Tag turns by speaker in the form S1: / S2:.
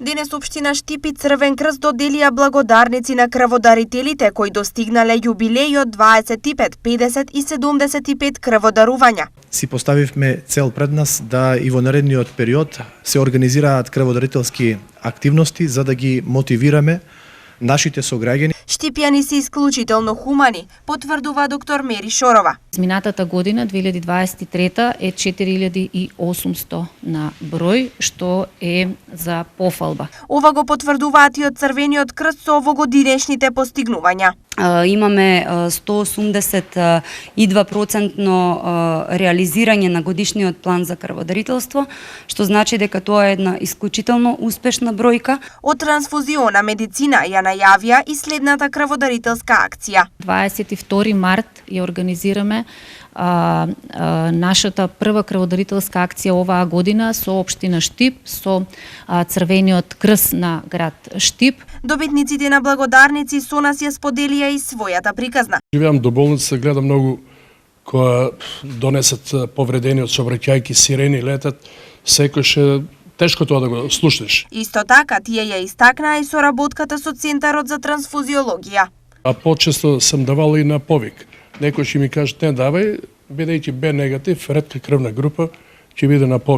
S1: Денес општина Штип и Црвен крст доделија благодарници на крводарителите кои достигнале јубилејот 25, 50 и 75 крводарувања.
S2: Си поставивме цел пред нас да и во наредниот период се организираат крводарителски активности за да ги мотивираме нашите сограѓани.
S1: Штипјани се исклучително хумани, потврдува доктор Мери Шорова.
S3: Измината година, 2023, е 4800 на број, што е за пофалба.
S1: Ова го потврдуваат и од Црвениот крст со овогодинешните постигнувања.
S4: Имаме 182% реализирање на годишниот план за крводарителство, што значи дека тоа е една исклучително успешна бројка.
S1: Од трансфузиона медицина ја најавија и следната крводарителска акција.
S3: 22 март ја организираме нашата прва крводарителска акција оваа година со општина Штип, со Црвениот крст на град Штип.
S1: Добитниците на благодарници со нас ја споделија и својата приказна.
S5: Живеам до болница, гледам многу која донесат повредени од сообраќајки, сирени летат, секојаш е тешко тоа да го слушнеш.
S1: Исто така, тие ја истакнаа и соработката со Центарот за трансфузиологија.
S5: А почесто сам давал и на повик. Некој ќе ми каже, не давај, бидејќи Б негатив, ретка крвна група, ќе биде на повик.